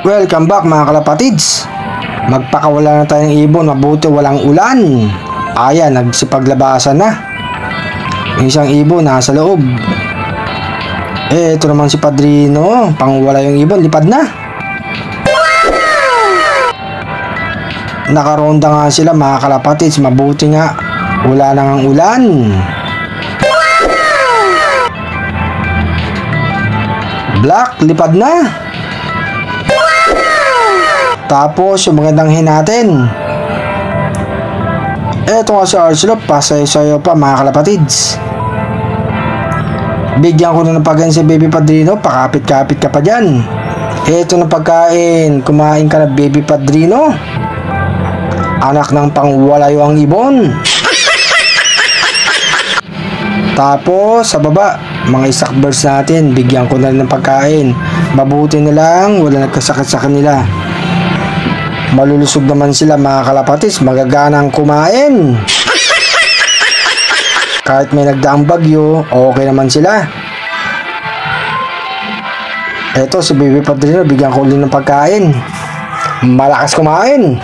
Welcome back mga kalapatids. Magpakawala na tayo ng ibon, mabuti walang ulan. Ayan, nagsipaglabasan na. Yung isang ibon nasa loob. Ito naman si Padrino, pangwala yung ibon, lipad na. Nakaronda nga sila mga kalapatids, mabuti nga wala na ngang ulan. Black, lipad na. Tapos yung magandang natin. Eto nga si Arcelot, pasayo-sayo pa mga kalapatids. Bigyan ko na ng pagkain si Baby Padrino, pakapit-kapit ka pa dyan. Eto na pagkain, kumain ka na Baby Padrino. Anak ng pangwalayo ang ibon. Tapos sa baba, mga isakbers natin, bigyan ko na rin ng pagkain. Mabuti na lang, wala nagkasakit sa kanila. Malulusog naman sila mga kalapatids, magaganang kumain. Kahit may nagdaang bagyo, okay naman sila. Eto si Baby Padrino, bigyan ko ulit ng pagkain. Malakas kumain.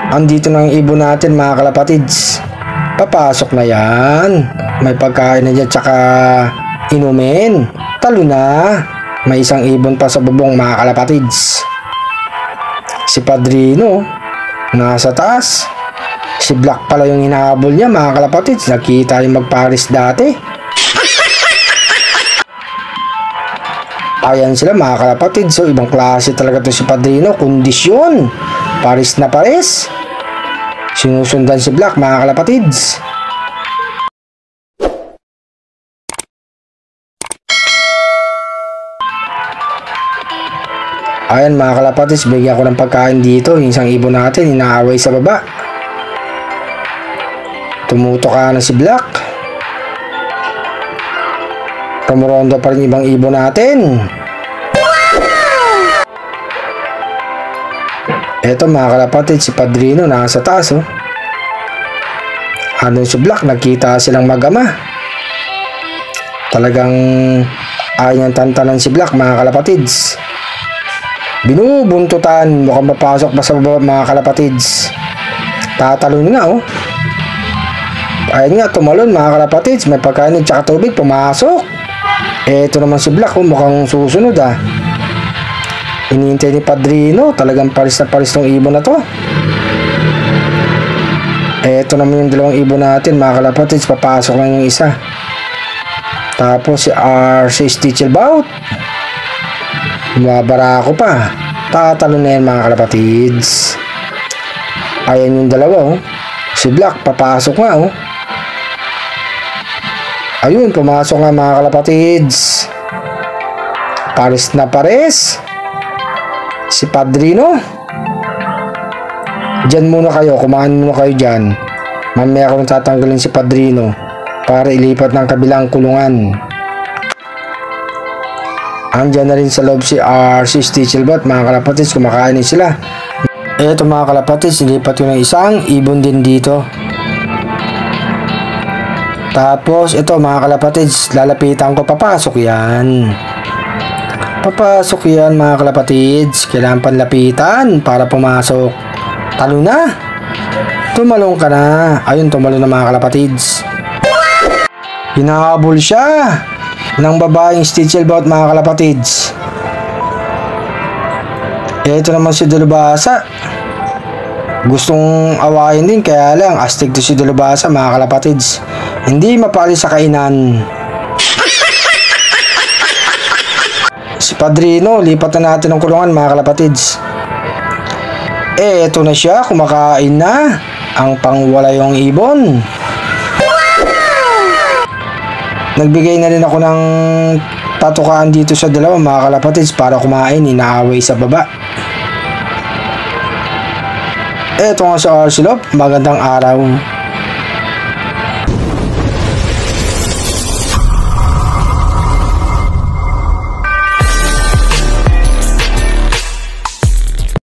Andito na ang ibon natin mga kalapatids. Papasok na yan. May pagkain na dyan, tsaka inumin. Talo na. May isang ibon pa sa bubong mga kalapatids. Si Padrino nasa taas. Si Black pala yung hinahabol niya mga kalapatids. Nakita yung magparis dati. Ayan sila mga kalapatids. So ibang klase talaga to si Padrino. Kondisyon. Paris na paris. Sinusundan si Black mga kalapatids. Ayan mga kalapatids, bigyan ko ng pagkain dito. Yung isang ibon natin, inaaway sa baba. Tumutok na si Black. Tumurondo pa rin ibang ibon natin. Eto mga kalapatids, si Padrino nasa taas oh. Ano si Black, nagkita silang mag-ama. Talagang ayaw niyang tantanan si Black mga kalapatids. Binubuntutan, mukhang mapasok pa sa baba mga kalapatids. Tatalon nga oh. Ayun nga, tumalon mga kalapatids. May pagkain at saka tubig, pumasok. Eto naman si Black oh, mukhang susunod ah. Hinihintay ni Padrino, talagang paris na paris tong ibon na to. Eto naman yung dalawang ibon natin mga kalapatids, papasok lang yung isa. Tapos si RC Stitchelbout. Mabara ako pa. Tatalon na yan mga kalapatids. Ayan yung dalawa oh. Si Black papasok nga oh. Ayun, pumasok nga mga kalapatids. Paris na pares. Si Padrino. Diyan muna kayo, kumain muna kayo dyan. Mamaya ko nang tatanggalin si Padrino para ilipat ng kabilang kulungan. Andyan na rin sa loob si RC Stitchelbout mga kalapatids, kumakain din sila. Eto mga kalapatids, nilipat ko ng isang ibon din dito. Tapos ito mga kalapatids, lalapitan ko, papasok yan. Papasok yan mga kalapatids, kailangan panlapitan para pumasok. Talo na. Tumalong ka na. Ayun, tumalong na mga kalapatids. Hinahabol siya ng babaeng Stitchelbout mga kalapatids. Ito naman si Dalubhasa. Gustong awayin din, kaya lang astig to si Dalubhasa mga kalapatids. Hindi mapali sa kainan. Si Padrino, lipat na natin ng kulungan mga kalapatids. Eto na siya, kumakain na ang pangwalayong ibon. Nagbigay na rin ako ng patukaan dito sa dalawa mga kalapatids para kumain, inaaway sa baba. Eto nga sa Arcelot, magandang araw.